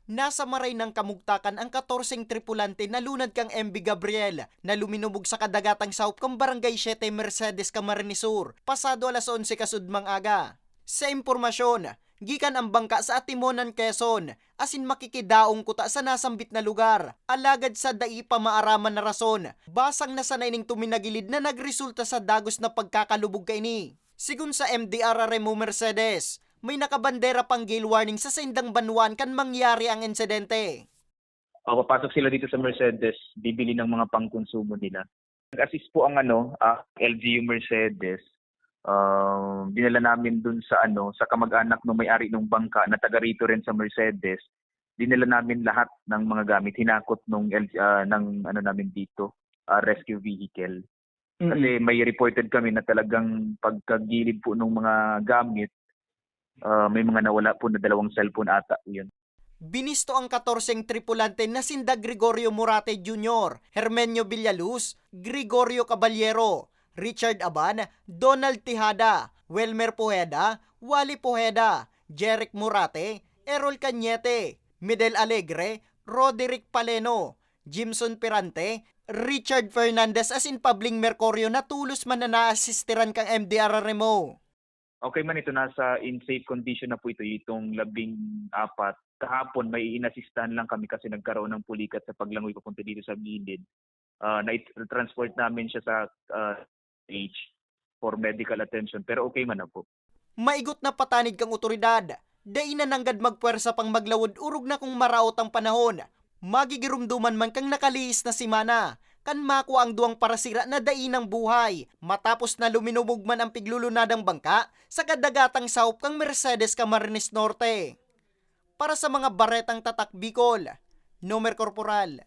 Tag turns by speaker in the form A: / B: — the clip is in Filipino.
A: Nasa maray ng kamugtakan ang 14 tripulante na lunad kang MV Gabriel na luminubog sa kadagatang saup kang Barangay 7 Mercedes Camarines Sur pasado alas 11 kasudmang aga. Sa impormasyon, gikan ang bangka sa Atimonan, Quezon, asin makikidaong kuta sa nasambit na lugar. Alagad sa dai pa maaraman na rason, basang nasanay ning tuminagilid na nagresulta sa dagos na pagkakalubog kaini. Sigun sa MDR Remo Mercedes, may nakabandera pang gale warning sa Sindang Banwan kan mangyari ang insidente.
B: Papasok sila dito sa Mercedes, bibili ng mga pangkonsumo nila. Nag-assist po ang LGU Mercedes. Dinala namin dun sa kamag-anak ng may-ari ng bangka na taga rito rin sa Mercedes. Dinala namin lahat ng mga gamit, hinakot namin dito, rescue vehicle. Kasi may reported kami na talagang pagkagilid po ng mga gamit, may mga nawala po na 2 cellphone ata yun.
A: Binisto ang 14 tripulante na sinda Gregorio Morate Jr., Hermenio Villaluz, Gregorio Caballero, Richard Aban, Donald Tejada, Welmer Pojeda, Wally Pojeda, Jeric Morate, Errol Cañete, Medel Alegre, Roderick Paleno, Jimson Pirante, Richard Fernandez asin Pabling Mercurio na tulos man na naasistiran kang MDR Remo.
B: Okay man ito, nasa in safe condition na po itong 14. Kahapon may inasistahan lang kami kasi nagkaroon ng pulikat sa paglangoy papunta dito sa gilid. Na-transport namin siya sa H for medical attention pero okay man na po.
A: Maigot na patanid kang otoridad. Dai na nanggad magpuwersa pang maglawod urog na kung maraot ang panahon. Magigirumduman man kang nakaliis na simana. Kan mako ang duwang parasira na dai ng buhay matapos na luminubog man ang piglulunadang bangka sa kadagatang saup kang Mercedes Camarines Norte. Para sa mga baretang tatak Bicol, Nomer Corporal